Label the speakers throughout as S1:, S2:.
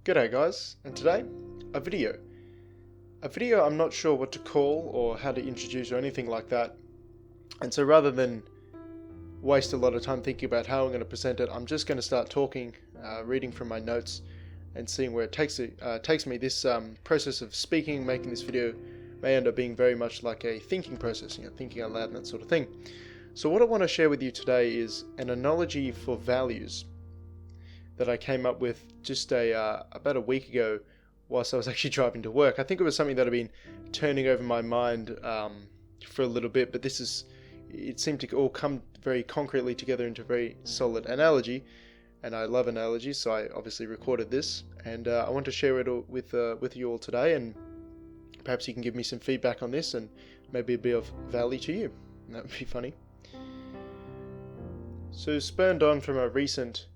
S1: G'day guys, and today, a video. A video I'm not sure what to call or how to introduce or anything like that. And so rather than waste a lot of time thinking about how I'm going to present it, I'm just going to start talking, reading from my notes and seeing where it takes me. This process of speaking, making this video may end up being very much like a thinking process, thinking out loud and that sort of thing. So what I want to share with you today is an analogy for values that I came up with just about a week ago whilst I was actually driving to work. I think it was something that had been turning over my mind for a little bit, but it seemed to all come very concretely together into a very solid analogy, and I love analogies, so I obviously recorded this, and I want to share it all with you all today, and perhaps you can give me some feedback on this, and maybe it'll be of value to you. That would be funny. So, spurned on from a recent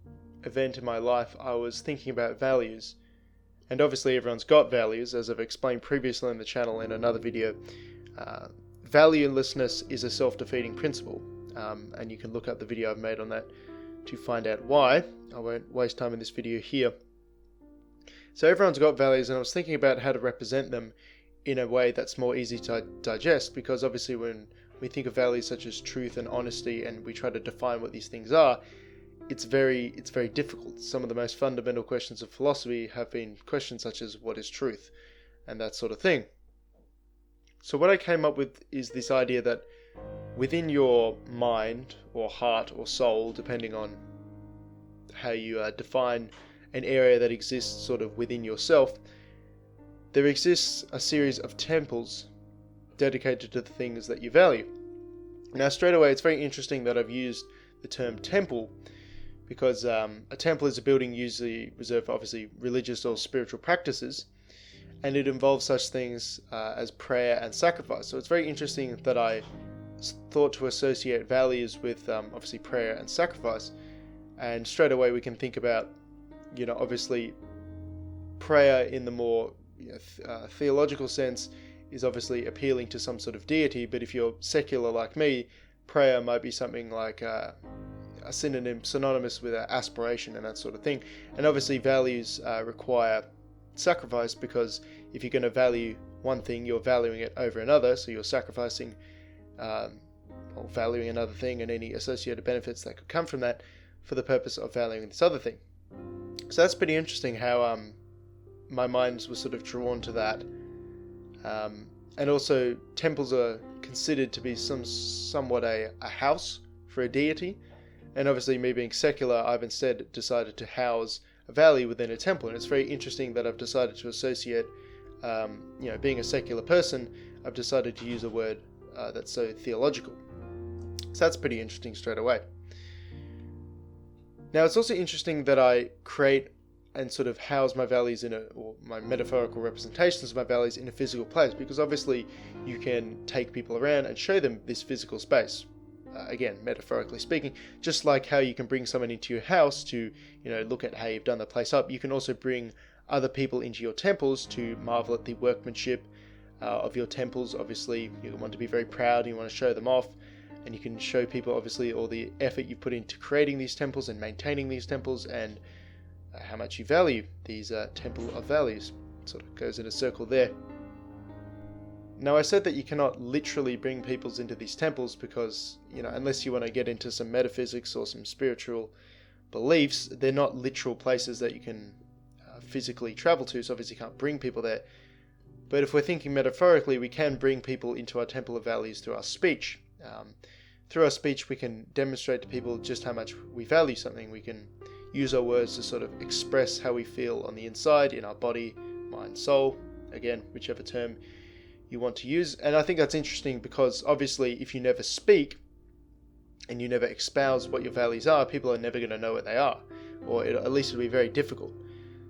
S1: event in my life, I was thinking about values, and obviously everyone's got values, as I've explained previously on the channel in another video. Valuelessness is a self-defeating principle, and you can look up the video I've made on that to find out why. I won't waste time in this video here. So everyone's got values, and I was thinking about how to represent them in a way that's more easy to digest, because obviously when we think of values such as truth and honesty and we try to define what these things are, it's very difficult. Some of the most fundamental questions of philosophy have been questions such as what is truth and that sort of thing. So what I came up with is this idea that within your mind or heart or soul, depending on how you define an area that exists sort of within yourself, there exists a series of temples dedicated to the things that you value. Now straight away, it's very interesting that I've used the term temple, because a temple is a building usually reserved for obviously religious or spiritual practices, and it involves such things as prayer and sacrifice. So it's very interesting that I thought to associate values with obviously prayer and sacrifice, and straight away we can think about obviously prayer in the more theological sense is obviously appealing to some sort of deity, but if you're secular like me, prayer might be something like a synonym, synonymous with aspiration and that sort of thing. And obviously values require sacrifice, because if you're going to value one thing, you're valuing it over another, so you're sacrificing or valuing another thing and any associated benefits that could come from that for the purpose of valuing this other thing. So that's pretty interesting how my mind was sort of drawn to that. And also temples are considered to be somewhat a house for a deity. And obviously me being secular, I've instead decided to house a value within a temple. And it's very interesting that I've decided to associate, being a secular person, I've decided to use a word that's so theological. So that's pretty interesting straight away. Now it's also interesting that I create and sort of house my values or my metaphorical representations of my values in a physical place, because obviously you can take people around and show them this physical space. Again, metaphorically speaking, just like how you can bring someone into your house to, look at how you've done the place up, you can also bring other people into your temples to marvel at the workmanship of your temples. Obviously, you want to be very proud, you want to show them off, and you can show people obviously all the effort you put into creating these temples and maintaining these temples, and how much you value these temple of values. It sort of goes in a circle there. Now I said that you cannot literally bring peoples into these temples because, unless you want to get into some metaphysics or some spiritual beliefs, they're not literal places that you can physically travel to, so obviously you can't bring people there. But if we're thinking metaphorically, we can bring people into our temple of values through our speech. Through our speech we can demonstrate to people just how much we value something. We can use our words to sort of express how we feel on the inside, in our body, mind, soul, again, whichever term you want to use. And I think that's interesting because obviously if you never speak and you never espouse what your values are, people are never going to know what they are, or at least it'll be very difficult.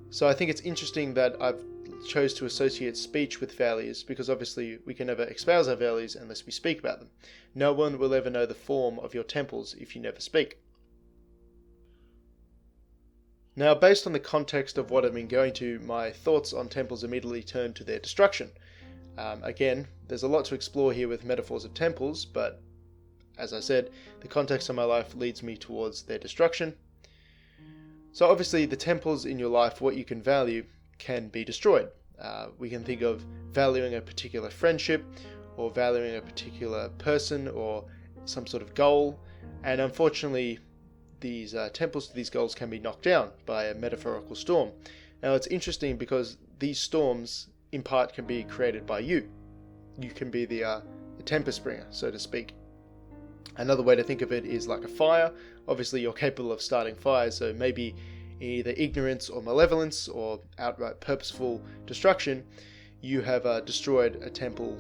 S1: So I think it's interesting that I've chose to associate speech with values, because obviously we can never espouse our values unless we speak about them. No one will ever know the form of your temples if you never speak. Now, based on the context of what I've been going to, my thoughts on temples immediately turn to their destruction. Again, there's a lot to explore here with metaphors of temples, but as I said, the context of my life leads me towards their destruction. So obviously the temples in your life, what you can value, can be destroyed. We can think of valuing a particular friendship, or valuing a particular person, or some sort of goal, and unfortunately these temples to these goals can be knocked down by a metaphorical storm. Now it's interesting because these storms in part can be created by you. You can be the tempest bringer, so to speak. Another way to think of it is like a fire. Obviously you're capable of starting fires, so maybe either ignorance or malevolence or outright purposeful destruction, you have destroyed a temple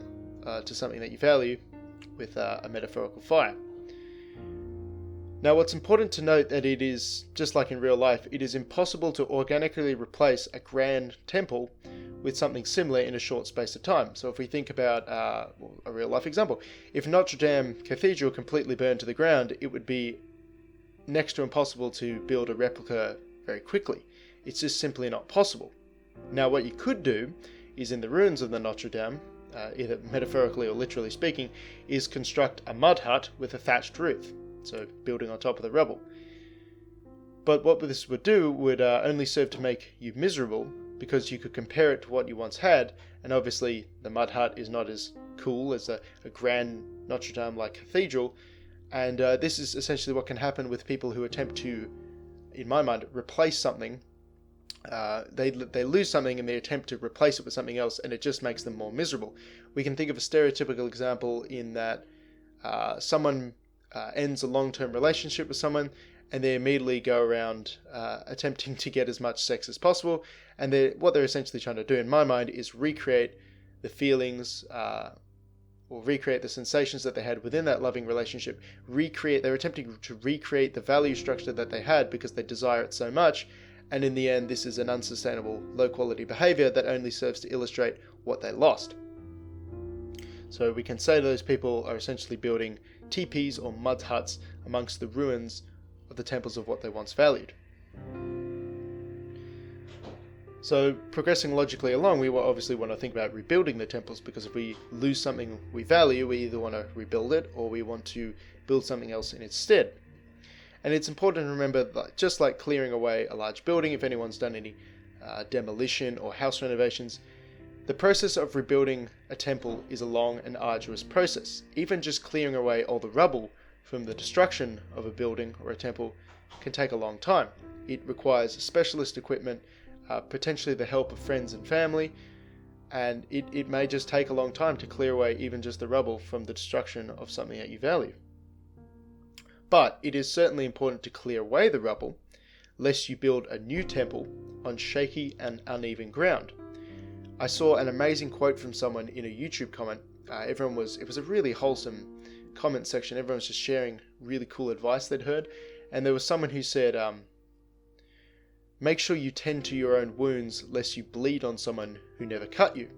S1: to something that you value with a metaphorical fire. Now what's important to note that it is, just like in real life, it is impossible to organically replace a grand temple with something similar in a short space of time. So if we think about a real life example, if Notre Dame Cathedral completely burned to the ground, it would be next to impossible to build a replica very quickly. It's just simply not possible. Now what you could do is, in the ruins of the Notre Dame, either metaphorically or literally speaking, is construct a mud hut with a thatched roof, so building on top of the rubble. But what this would do would only serve to make you miserable, because you could compare it to what you once had, and obviously the mud hut is not as cool as a grand Notre Dame-like cathedral, and this is essentially what can happen with people who attempt to, in my mind, replace something. They lose something and they attempt to replace it with something else, and it just makes them more miserable. We can think of a stereotypical example in that someone ends a long-term relationship with someone, and they immediately go around attempting to get as much sex as possible, and what they're essentially trying to do, in my mind, is recreate the feelings or recreate the sensations that they had within that loving relationship. They're attempting to recreate the value structure that they had because they desire it so much, and in the end this is an unsustainable, low-quality behavior that only serves to illustrate what they lost. So we can say those people are essentially building teepees or mud huts amongst the ruins of the temples of what they once valued. So progressing logically along, we obviously want to think about rebuilding the temples, because if we lose something we value, we either want to rebuild it or we want to build something else in its stead. And it's important to remember that just like clearing away a large building, if anyone's done any demolition or house renovations, the process of rebuilding a temple is a long and arduous process. Even just clearing away all the rubble from the destruction of a building or a temple can take a long time. It requires specialist equipment, potentially the help of friends and family, and it may just take a long time to clear away even just the rubble from the destruction of something that you value. But it is certainly important to clear away the rubble, lest you build a new temple on shaky and uneven ground. I saw an amazing quote from someone in a YouTube comment. It was a really wholesome comment section. Everyone was just sharing really cool advice they'd heard, and there was someone who said, make sure you tend to your own wounds lest you bleed on someone who never cut you.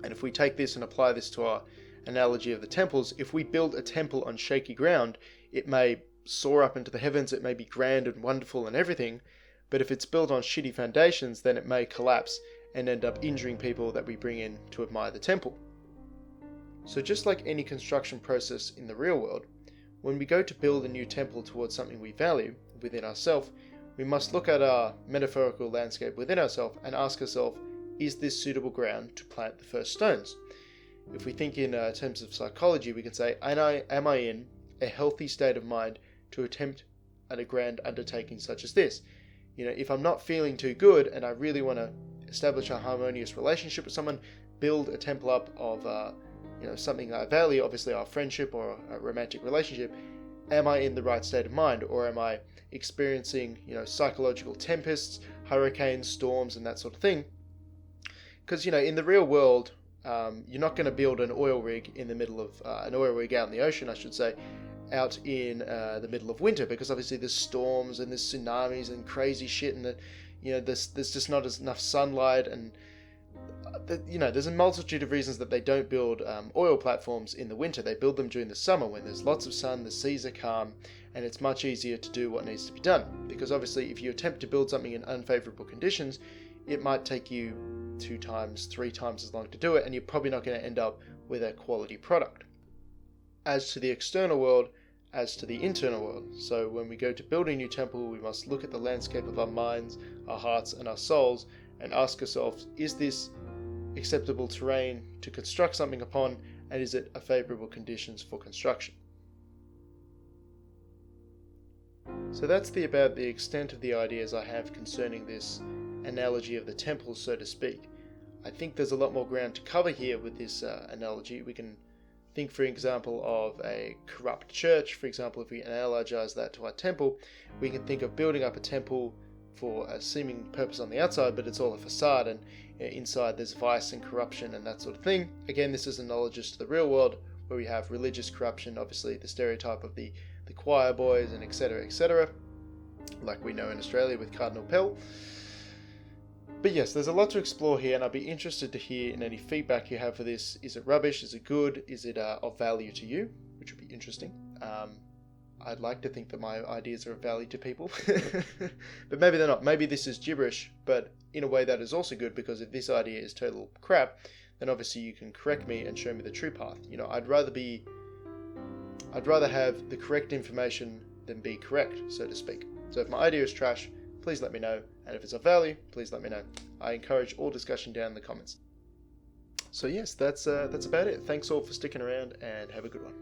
S1: And if we take this and apply this to our analogy of the temples, if we build a temple on shaky ground, it may soar up into the heavens, it may be grand and wonderful and everything, but if it's built on shitty foundations, then it may collapse and end up injuring people that we bring in to admire the temple. So just like any construction process in the real world, when we go to build a new temple towards something we value within ourselves, we must look at our metaphorical landscape within ourselves and ask ourselves, is this suitable ground to plant the first stones? If we think in terms of psychology, we can say, am I in a healthy state of mind to attempt at a grand undertaking such as this? If I'm not feeling too good and I really want to establish a harmonious relationship with someone, build a temple up of something I value, obviously our friendship or a romantic relationship, am I in the right state of mind, or am I experiencing psychological tempests, hurricanes, storms, and that sort of thing? Because in the real world, you're not going to build an oil rig in the middle of an oil rig out in the ocean, I should say, out in the middle of winter, because obviously there's storms and there's tsunamis and crazy shit, and there's just not enough sunlight, and there's a multitude of reasons that they don't build oil platforms in the winter. They build them during the summer when there's lots of sun, the seas are calm, and it's much easier to do what needs to be done. Because obviously if you attempt to build something in unfavorable conditions, it might take you 2 times, 3 times as long to do it, and you're probably not going to end up with a quality product. As to the external world, as to the internal world. So when we go to build a new temple, we must look at the landscape of our minds, our hearts, and our souls, and ask ourselves, is this acceptable terrain to construct something upon, and is it a favorable conditions for construction? So that's about the extent of the ideas I have concerning this analogy of the temple, so to speak. I think there's a lot more ground to cover here with this analogy. We can think, for example, of a corrupt church. For example, if we analogize that to our temple, we can think of building up a temple for a seeming purpose on the outside, but it's all a facade, and inside there's vice and corruption and that sort of thing. Again, this is analogous to the real world, where we have religious corruption, obviously the stereotype of the choir boys and etc., like we know in Australia with Cardinal Pell. But yes, there's a lot to explore here, and I'd be interested to hear in any feedback you have for this. Is it rubbish? Is it good? Is it of value to you? Which would be interesting. I'd like to think that my ideas are of value to people, but maybe they're not. Maybe this is gibberish, but in a way that is also good, because if this idea is total crap, then obviously you can correct me and show me the true path. You know, I'd rather have the correct information than be correct, so to speak. So if my idea is trash, please let me know, and if it's of value, please let me know. I encourage all discussion down in the comments. So yes, that's about it. Thanks all for sticking around, and have a good one.